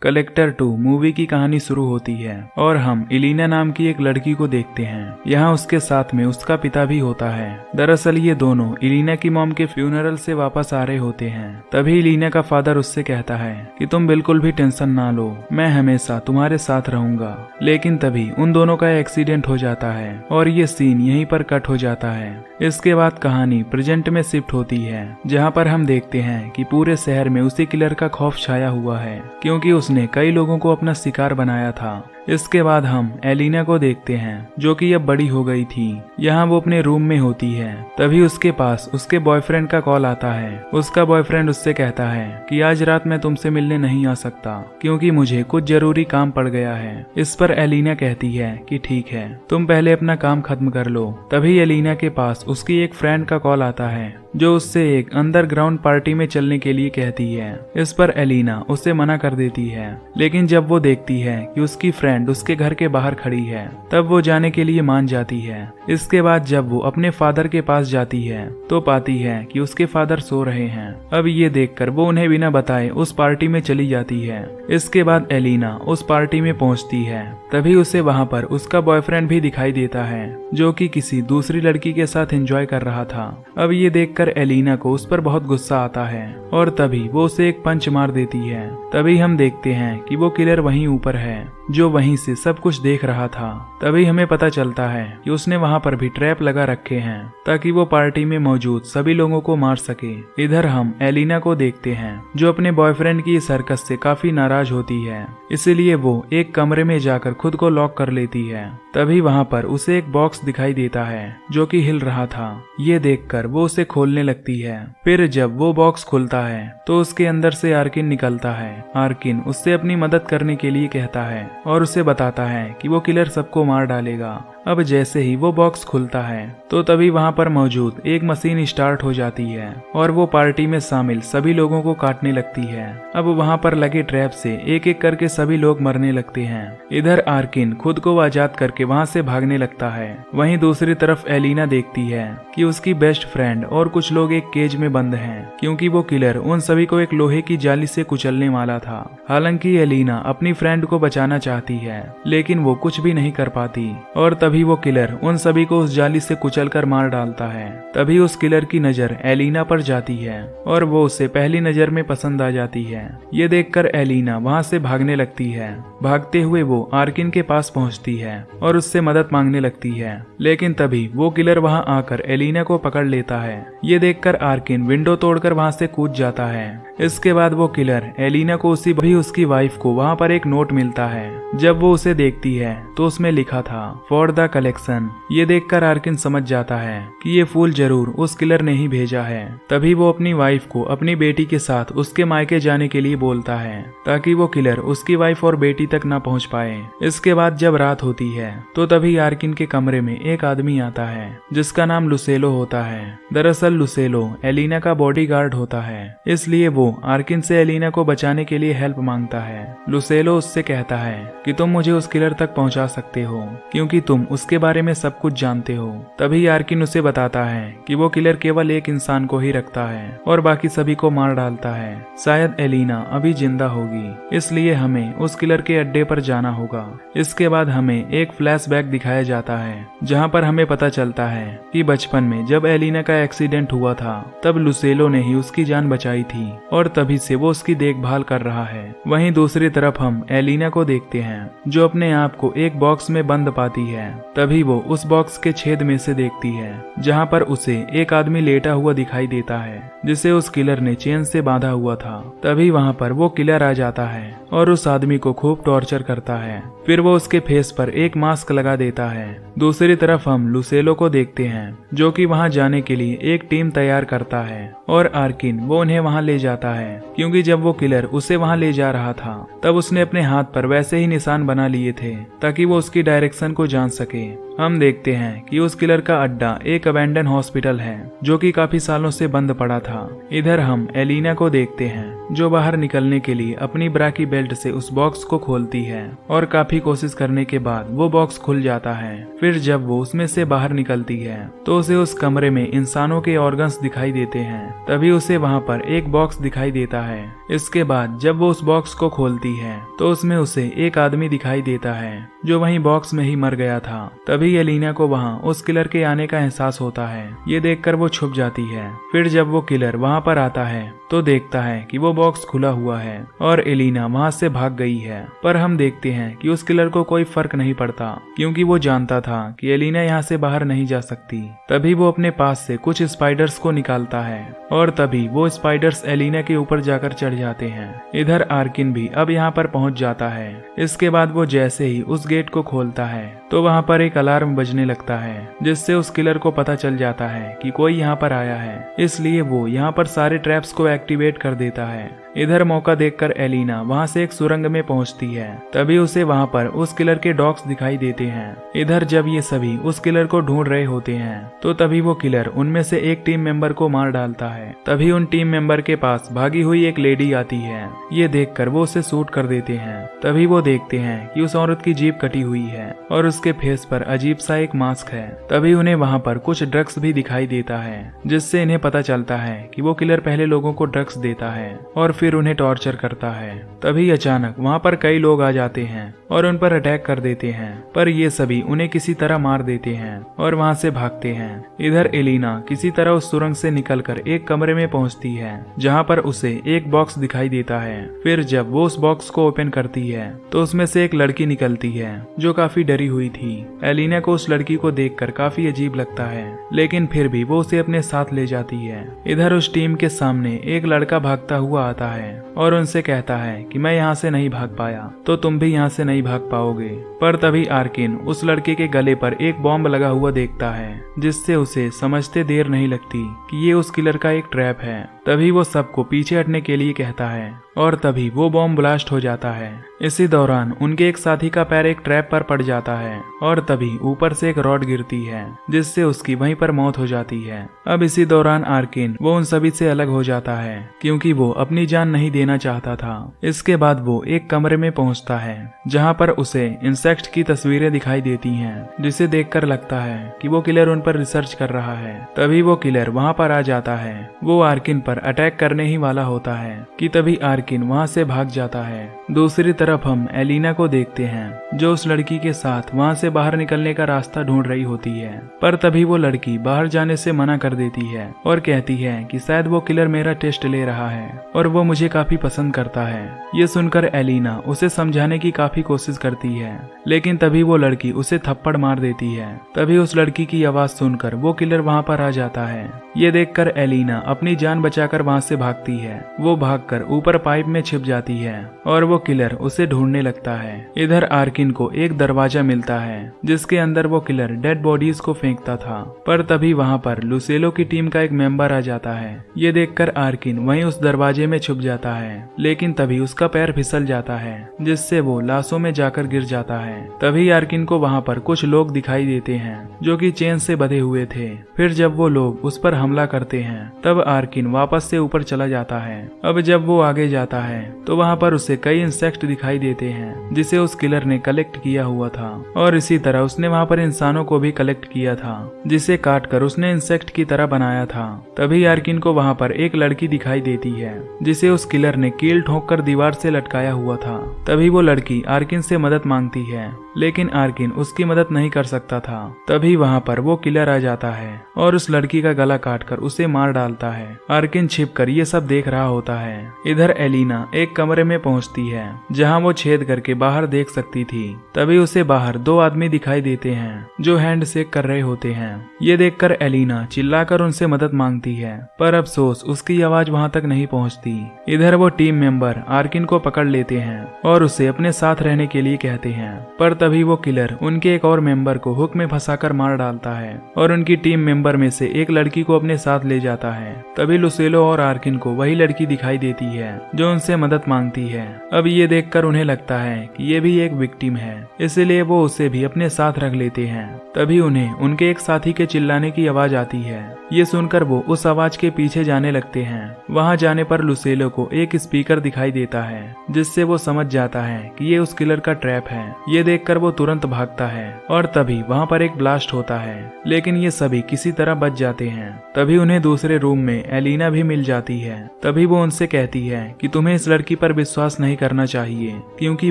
Collector 2 movie की कहानी शुरू होती है और हम इलीना नाम की एक लड़की को देखते हैं। यहाँ उसके साथ में उसका पिता भी होता है। दरअसल ये दोनों इलीना की मॉम के फ्यूनरल से वापस आ रहे होते हैं। तभी इलीना का फादर उससे कहता है कि तुम बिल्कुल भी टेंशन ना लो, मैं हमेशा तुम्हारे साथ रहूंगा। लेकिन तभी उन दोनों का एक्सीडेंट हो जाता है और ये सीन यहीं पर कट हो जाता है। इसके बाद कहानी प्रेजेंट में शिफ्ट होती है, जहाँ पर हम देखते हैं कि पूरे शहर में उसी किलर का खौफ छाया हुआ है, क्योंकि उसने कई लोगों को अपना शिकार बनाया था। इसके बाद हम एलिना को देखते हैं, जो कि अब बड़ी हो गई थी। यहाँ वो अपने रूम में होती है। तभी उसके पास उसके बॉयफ्रेंड का कॉल आता है। उसका बॉयफ्रेंड उससे कहता है कि आज रात मैं तुमसे मिलने नहीं आ सकता, क्योंकि मुझे कुछ जरूरी काम पड़ गया है। इस पर एलिना कहती है कि ठीक है, तुम पहले अपना काम खत्म कर लो। तभी एलिना के पास उसकी एक फ्रेंड का कॉल आता है, जो उससे एक अंडरग्राउंड पार्टी में चलने के लिए कहती है। इस पर एलिना उसे मना कर देती है, लेकिन जब वो देखती है कि उसकी फ्रेंड उसके घर के बाहर खड़ी है, तब वो जाने के लिए मान जाती है। इसके बाद जब वो अपने फादर के पास जाती है तो पाती है कि उसके फादर सो रहे हैं। अब ये देखकर वो उन्हें बिना बताए उस पार्टी में चली जाती है। इसके बाद एलिना उस पार्टी में पहुंचती है। तभी उसे वहां पर उसका बॉयफ्रेंड भी दिखाई देता है, जो कि किसी दूसरी लड़की के साथ एंजॉय कर रहा था। अब ये देखकर एलिना को उस पर बहुत गुस्सा आता है और तभी वो उसे एक पंच मार देती है। तभी हम देखते हैं कि वो किलर वहीं ऊपर है, जो वहीं से सब कुछ देख रहा था। तभी हमें पता चलता है कि उसने वहां पर भी ट्रैप लगा रखे हैं, ताकि वो पार्टी में मौजूद सभी लोगों को मार सके। इधर हम एलिना को देखते हैं, जो अपने बॉयफ्रेंड की इस हरकत से काफी नाराज होती है। इसीलिए वो एक कमरे में जाकर खुद को लॉक कर लेती है। तभी वहां पर उसे एक बॉक्स दिखाई देता है, जो कि हिल रहा था। ये देखकर वो उसे खोलने लगती है। फिर जब वो बॉक्स खुलता है तो उसके अंदर से आर्किन निकलता है। आर्किन उससे अपनी मदद करने के लिए कहता है और उसे बताता है कि वो किलर सबको मार डालेगा। अब जैसे ही वो बॉक्स खुलता है तो तभी वहां पर मौजूद एक मशीन स्टार्ट हो जाती है और वो पार्टी में शामिल सभी लोगों को काटने लगती है। अब वहां पर लगे ट्रैप से एक एक करके सभी लोग मरने लगते हैं। इधर आर्किन खुद को आजाद करके वहां से भागने लगता है। वहीं दूसरी तरफ एलिना देखती है कि उसकी बेस्ट फ्रेंड और कुछ लोग एक केज में बंद हैं, क्योंकि वो किलर उन सभी को एक लोहे की जाली से कुचलने वाला था। हालांकि एलिना अपनी फ्रेंड को बचाना चाहती है, लेकिन वो कुछ भी नहीं कर पाती और तभी वो किलर उन सभी को उस जाली से कुचलकर मार डालता है। तभी उस किलर की नजर एलिना पर जाती है और वो उसे पहली नजर में पसंद आ जाती है। ये देखकर एलिना वहां से भागने लगती है। भागते हुए वो आर्किन के पास पहुंचती है और उससे मदद मांगने लगती है, लेकिन तभी वो किलर वहां आकर एलिना को पकड़ लेता है। ये देखकर आर्किन विंडो तोड़कर वहां से कूद जाता है। इसके बाद वो किलर एलिना को उसकी वाइफ को वहां पर एक नोट मिलता है। जब वो उसे देखती है तो उसमें लिखा था फॉर द कलेक्शन। ये देखकर आर्किन समझ जाता है कि ये फूल जरूर उस किलर ने ही भेजा है। तभी वो अपनी वाइफ को अपनी बेटी के साथ उसके मायके जाने के लिए बोलता है, ताकि वो किलर उसकी वाइफ और बेटी तक ना पहुंच पाए। इसके बाद जब रात होती है तो तभी आर्किन के कमरे में एक आदमी आता है, जिसका नाम लुसेलो होता है। दरअसल लुसेलो एलिना का बॉडीगार्ड होता है, इसलिए वो आर्किन से एलिना को बचाने के लिए हेल्प मांगता है। लुसेलो उससे कहता है कि तुम मुझे उस किलर तक पहुंचा सकते हो, क्योंकि तुम उसके बारे में सब कुछ जानते हो। तभी आर्किन उसे बताता है कि वो किलर केवल एक इंसान को ही रखता है और बाकी सभी को मार डालता है। शायद एलिना अभी जिंदा होगी, इसलिए हमें उस किलर के अड्डे पर जाना होगा। इसके बाद हमें एक फ्लैशबैक दिखाया जाता है, जहाँ पर हमें पता चलता है कि बचपन में जब एलिना का एक्सीडेंट हुआ था, तब लुसेलो ने ही उसकी जान बचाई थी और तभी से वो उसकी देखभाल कर रहा है। वहीं दूसरी तरफ हम एलिना को देखते हैं, जो अपने आप को एक बॉक्स में बंद पाती है। तभी वो उस बॉक्स के छेद में से देखती है, जहाँ पर उसे एक आदमी लेटा हुआ दिखाई देता है, जिसे उस किलर ने चेन से बांधा हुआ था। तभी वहाँ पर वो किलर आ जाता है और उस आदमी को खूब टॉर्चर करता है। फिर वो उसके फेस पर एक मास्क लगा देता है। दूसरी तरफ हम लुसेलो को देखते हैं, जो कि वहां जाने के लिए एक टीम तैयार करता है और आर्किन वो उन्हें वहां ले जाता है, क्योंकि जब वो किलर उसे वहां ले जा रहा था तब उसने अपने हाथ पर वैसे ही निशान बना लिए थे, ताकि वो उसकी डायरेक्शन को जान सके। हम देखते हैं कि उस किलर का अड्डा एक अबैंडन हॉस्पिटल है जो कि काफी सालों से बंद पड़ा था। इधर हम एलिना को देखते हैं जो बाहर निकलने के लिए अपनी ब्रा की बेल्ट से उस बॉक्स को खोलती है और काफी कोशिश करने के बाद वो बॉक्स खुल जाता है। फिर जब वो उसमें से बाहर निकलती है तो उसे उस कमरे में इंसानों के ऑर्गन्स दिखाई देते हैं। तभी उसे वहाँ पर एक बॉक्स दिखाई देता है। इसके बाद जब वो उस बॉक्स को खोलती है तो उसमें उसे एक आदमी दिखाई देता है जो वहीं बॉक्स में ही मर गया था। तभी एलिना को वहाँ उस किलर के आने का एहसास होता है। ये देखकर वो छुप जाती है। फिर जब वो किलर वहाँ पर आता है तो देखता है कि वो बॉक्स खुला हुआ है और एलिना वहाँ से भाग गई है। पर हम देखते हैं कि उस किलर को कोई फर्क नहीं पड़ता क्योंकि वो जानता था कि एलिना यहाँ से बाहर नहीं जा सकती। तभी वो अपने पास से कुछ स्पाइडर्स को निकालता है और तभी वो स्पाइडर्स एलिना के ऊपर जाकर चढ़ जाते हैं। इधर आर्किन भी अब यहाँ पर पहुँच जाता है। इसके बाद वो जैसे ही उस गेट को खोलता है तो वहाँ पर एक अलार्म बजने लगता है जिससे उस किलर को पता चल जाता है कि कोई यहाँ पर आया है। इसलिए वो यहाँ पर सारे ट्रैप्स को एक्टिवेट कर देता है। इधर मौका देखकर एलिना वहाँ से एक सुरंग में पहुँचती है। तभी उसे वहाँ पर उस किलर के डॉग्स दिखाई देते हैं। इधर जब ये सभी उस किलर को ढूंढ रहे होते हैं तो तभी वो किलर उनमें से एक टीम मेंबर को मार डालता है। तभी उन टीम मेंबर के पास भागी हुई एक लेडी आती है। ये देखकर वो उसे शूट कर देते हैं। तभी वो देखते हैं कि उस औरत की जीभ कटी हुई है और उसके फेस पर अजीब सा एक मास्क है। तभी उन्हें वहाँ पर कुछ ड्रग्स भी दिखाई देता है जिससे इन्हें पता चलता है कि वो किलर पहले लोगों को ड्रग्स देता है और फिर उन्हें टॉर्चर करता है। तभी अचानक वहाँ पर कई लोग आ जाते हैं और उन पर अटैक कर देते हैं। पर ये सभी उन्हें किसी तरह मार देते हैं और वहाँ से भागते हैं। इधर एलिना किसी तरह उस सुरंग से निकलकर एक कमरे में पहुँचती है जहाँ पर उसे एक बॉक्स दिखाई देता है। फिर जब वो उस बॉक्स को ओपन करती है तो उसमें से एक लड़की निकलती है जो काफी डरी हुई थी। एलिना को उस लड़की को देखकर काफी अजीब लगता है लेकिन फिर भी वो उसे अपने साथ ले जाती है। इधर उस टीम के सामने एक लड़का भागता हुआ आता है और उनसे कहता है कि मैं यहाँ से नहीं भाग पाया तो तुम भी यहाँ से नहीं भाग पाओगे। पर तभी आर्किन उस लड़के के गले पर एक बॉम्ब लगा हुआ देखता है जिससे उसे समझते देर नहीं लगती कि ये उस किलर का एक ट्रैप है। तभी वो सबको पीछे हटने के लिए कहता है और तभी वो बॉम्ब ब्लास्ट हो जाता है। इसी दौरान उनके एक साथी का पैर एक ट्रैप पर पड़ जाता है और तभी ऊपर से एक रॉड गिरती है जिससे उसकी वहीं पर मौत हो जाती है। अब इसी दौरान आर्किन वो उन सभी से अलग हो जाता है क्योंकि वो अपनी जान नहीं देना चाहता था। इसके बाद वो एक कमरे में पहुंचता है जहां पर उसे इंसेक्ट की तस्वीरें दिखाई देती हैं जिसे देखकर लगता है कि वो किलर उन पर रिसर्च कर रहा है। तभी वो किलर वहां पर आ जाता है। वो आर्किन पर अटैक करने ही वाला होता है कि तभी आर्किन वहां से भाग जाता है। दूसरी तरफ हम एलिना को देखते हैं जो उस लड़की के साथ वहां से बाहर निकलने का रास्ता ढूंढ रही होती है। पर तभी वो लड़की बाहर जाने से मना कर देती है और कहती है कि शायद वो किलर मेरा टेस्ट ले रहा है और वो मुझे काफी पसंद करता है। ये सुनकर एलिना उसे समझाने की काफी कोशिश करती है लेकिन तभी वो लड़की उसे थप्पड़ मार देती है। तभी उस लड़की की आवाज सुनकर वो किलर वहां पर आ जाता है। ये देखकर एलिना अपनी जान बचाकर वहां से भागती है। वो भागकर ऊपर पाइप में छिप जाती है और वो किलर उसे ढूंढने लगता है। इधर आर्किन को एक दरवाजा मिलता है जिसके अंदर वो किलर डेड बॉडीज को फेंकता था। पर तभी वहां पर लुसेलो की टीम का एक मेंबर आ जाता है। ये देखकर आर्किन वहीं उस दरवाजे में छुप जाता है लेकिन तभी उसका पैर फिसल जाता है जिससे वो लाशों में जाकर गिर जाता है। तभी आर्किन को वहां पर कुछ लोग दिखाई देते हैं जो कि चेन से बंधे हुए थे। फिर जब वो लोग उस पर हमला करते हैं तब आर्किन वापस से ऊपर चला जाता है। अब जब वो आगे जाता है तो वहां पर उसे कई इंसेक्ट दिखाई देते हैं जिसे उस किलर ने कलेक्ट किया हुआ था और इसी तरह उसने वहां पर इंसानों को भी कलेक्ट किया था जिसे काट कर उसने इंसेक्ट की तरह बनाया था। तभी आर्किन को वहां पर एक लड़की दिखाई देती है जिसे उस किलर ने कील ठोक कर दीवार से लटकाया हुआ था। तभी वो लड़की आर्किन से मदद मांगती है लेकिन आर्किन उसकी मदद नहीं कर सकता था। तभी वहां पर वो किलर आ जाता है और उस लड़की का गला काटकर उसे मार डालता है। आर्किन छिपकर ये सब देख रहा होता है। इधर एलिना एक कमरे में पहुंचती है जहां वो छेद करके बाहर देख सकती थी। तभी उसे बाहर दो आदमी दिखाई देते हैं जो हैंड शेक कर रहे होते हैं। ये देखकर एलिना चिल्लाकर उनसे मदद मांगती है पर अफसोस उसकी आवाज वहां तक नहीं पहुंचती। इधर वो टीम मेंबर आर्किन को पकड़ लेते हैं और उसे अपने साथ रहने के लिए कहते हैं। पर तभी वो किलर उनके एक और मेंबर को हुक में फंसाकर मार डालता है और उनकी टीम मेंबर मेंबर में से एक लड़की को अपने साथ ले जाता है। तभी लुसेलो और आर्किन को वही लड़की दिखाई देती है जो उनसे मदद मांगती है। अब ये देखकर उन्हें लगता है कि ये भी एक विक्टिम है, इसलिए वो उसे भी अपने साथ रख लेते हैं। तभी उन्हें उनके एक साथी के चिल्लाने की आवाज आती है। ये सुनकर वो उस आवाज के पीछे जाने लगते हैं। वहां जाने पर लुसेलो को एक स्पीकर दिखाई देता है, जिससे वो समझ जाता है कि ये उस किलर का ट्रैप है। ये देखकर वो तुरंत भागता है और तभी वहां पर एक ब्लास्ट होता है, लेकिन ये सभी किसी तरह बच जाते हैं। तभी उन्हें दूसरे रूम में एलिना भी मिल जाती है। तभी वो उनसे कहती है कि तुम्हें इस लड़की पर विश्वास नहीं करना चाहिए, क्योंकि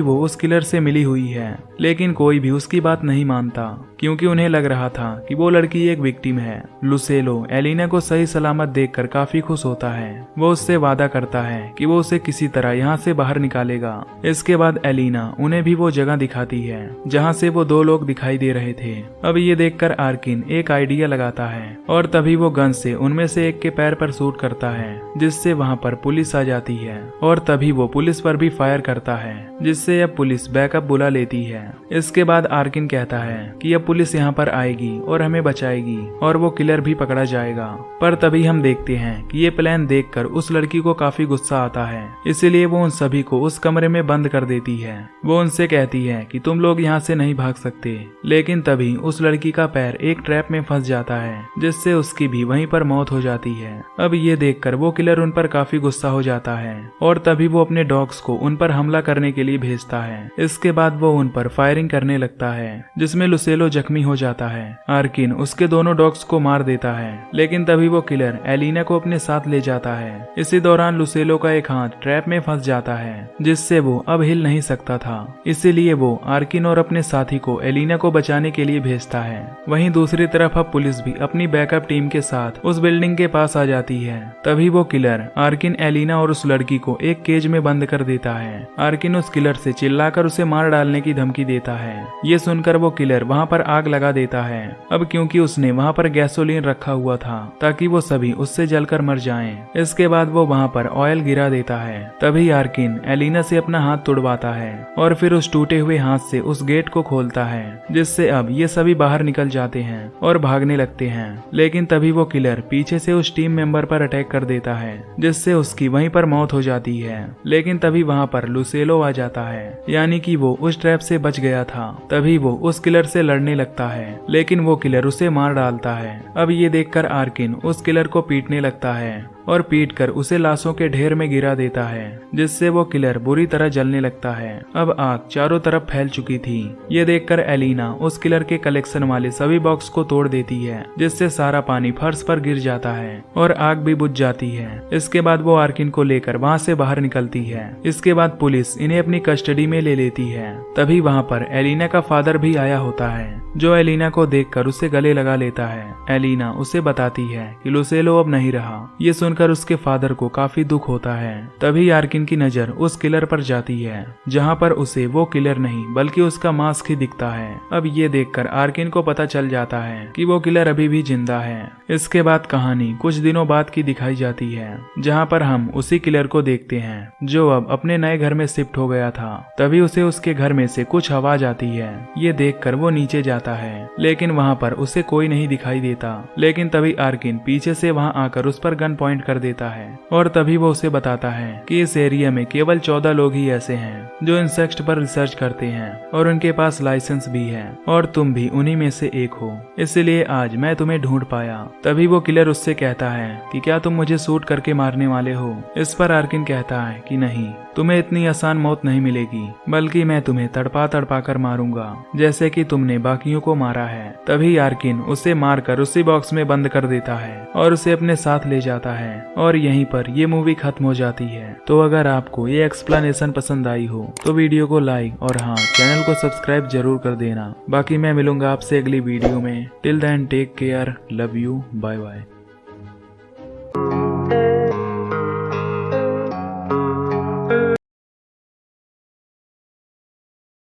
वो उस किलर से मिली हुई है। लेकिन कोई भी उसकी बात नहीं मानता, क्योंकि उन्हें लग रहा था कि वो लड़की एक विक्टिम है। लुसेलो एलिना को सही सलामत देखकर काफी खुश होता है। वो उससे वादा करता है कि वो उसे किसी तरह यहाँ से बाहर निकालेगा। इसके बाद एलिना उन्हें भी वो जगह दिखाती है जहाँ से वो दो लोग दिखाई दे रहे थे। अब ये देखकर आर्किन एक आइडिया लगाता है और तभी वो गन से उनमें से एक के पैर पर शूट करता है, जिससे वहाँ पर पुलिस आ जाती है। और तभी वो पुलिस पर भी फायर करता है, जिससे अब पुलिस बैकअप बुला लेती है। इसके बाद आर्किन कहता है कि अब पुलिस यहाँ पर आएगी और हमें बचाएगी और वो किलर भी पकड़ा जाएगा। पर तभी हम देखते हैं कि ये प्लान देखकर उस लड़की को काफी गुस्सा आता है, इसलिए वो उन सभी को उस कमरे में बंद कर देती है। वो उनसे कहती है कि तुम लोग यहाँ से नहीं भाग सकते। लेकिन तभी उस लड़की का पैर एक ट्रैप में फंस जाता है, जिससे उसकी भी वहीं पर मौत हो जाती है। अब ये देखकर वो किलर उन पर काफी गुस्सा हो जाता है और तभी वो अपने डॉग्स को उन पर हमला करने के लिए भेजता है। इसके बाद वो उन पर फायरिंग करने लगता है, जिसमें लुसेलो जख्मी हो जाता है। आर्किन उसके दोनों डॉग्स को मार देता है, लेकिन तभी वो किलर एलिना को अपने साथ ले जाता है। इसी दौरान लुसेलो का एक हाथ ट्रैप में फंस जाता है, जिससे वो अब हिल नहीं सकता था। इसीलिए वो आर्किन और अपने साथी को एलिना को बचाने के लिए भेजता है। वहीं दूसरी तरफ अब पुलिस भी अपनी बैकअप टीम के साथ उस बिल्डिंग के पास आ जाती है। तभी वो किलर आर्किन, एलिना और उस लड़की को एक केज में बंद कर देता है। आर्किन उस किलर से चिल्लाकर उसे मार डालने की धमकी देता है। ये सुनकर वो किलर वहाँ पर आग लगा देता है। अब क्योंकि उसने वहाँ पर गैसोलीन रखा हुआ था ताकि वो सभी उससे जलकर मर जाएं। इसके बाद वो वहाँ पर ऑयल गिरा देता है। तभी आर्किन एलिना से अपना हाथ तुड़वाता है और फिर उस टूटे हुए हाथ से उस गेट को खोलता है, जिससे अब ये सभी बाहर निकल जाते हैं और भागने लगते हैं। लेकिन तभी वो किलर पीछे से उस टीम मेंबर पर अटैक कर देता है, जिससे उसकी वहीं पर मौत हो जाती है। लेकिन तभी वहाँ पर लुसेलो आ जाता है, यानी कि वो उस ट्रैप से बच गया था। तभी वो उस किलर से लड़ने लगता है, लेकिन वो किलर उसे मार डालता है। अब ये देखकर आर्किन उस किलर को पीटने लगता है और पीटकर उसे लाशों के ढेर में गिरा देता है, जिससे वो किलर बुरी तरह जलने लगता है। अब आग चारों तरफ फैल चुकी थी। ये देखकर एलिना उस किलर के कलेक्शन वाले सभी बॉक्स को तोड़ देती है, जिससे सारा पानी फर्श पर गिर जाता है और आग भी बुझ जाती है। इसके बाद वो आर्किन को लेकर वहाँ से बाहर निकलती है। इसके बाद पुलिस इन्हें अपनी कस्टडी में ले लेती है। तभी वहाँ पर एलिना का फादर भी आया होता है, जो एलिना को देखकर उसे गले लगा लेता है। एलिना उसे बताती है कि लुसेलो अब नहीं रहा। ये सुनकर उसके फादर को काफी दुख होता है। तभी आर्किन की नजर उस किलर पर जाती है, जहाँ पर उसे वो किलर नहीं बल्कि उसका मास्क ही दिखता है। अब ये देखकर आर्किन को पता चल जाता है कि वो किलर अभी भी जिंदा है। इसके बाद कहानी कुछ दिनों बाद की दिखाई जाती है, जहाँ पर हम उसी किलर को देखते हैं, जो अब अपने नए घर में शिफ्ट हो गया था। तभी उसे उसके घर में से कुछ आवाज आती है। ये देखकर वो नीचे जाता है, लेकिन वहाँ पर उसे कोई नहीं दिखाई देता। लेकिन तभी आर्किन पीछे से वहाँ आकर उस पर गन पॉइंट कर देता है और तभी वो उसे बताता है कि इस एरिया में केवल 14 लोग ही ऐसे हैं जो इंसेक्ट पर रिसर्च करते हैं और उनके पास लाइसेंस भी है, और तुम भी उन्हीं में से एक हो, इसलिए आज मैं तुम्हें ढूंढ पाया। तभी वो किलर उससे कहता है कि क्या तुम मुझे शूट करके मारने वाले हो। इस पर आर्किन कहता है कि नहीं, तुम्हें इतनी आसान मौत नहीं मिलेगी, बल्कि मैं तुम्हें तड़पा तड़पा कर मारूंगा, जैसे कि तुमने बाकियों को मारा है। तभी आर्किन उसे मारकर उसी बॉक्स में बंद कर देता है और उसे अपने साथ ले जाता है और यहीं पर ये मूवी खत्म हो जाती है। तो अगर आपको ये एक्सप्लेनेशन पसंद आई हो तो वीडियो को लाइक और हाँ, चैनल को सब्सक्राइब जरूर कर देना। बाकी मैं मिलूंगा आपसे अगली वीडियो में। Till then take care, love you, bye bye.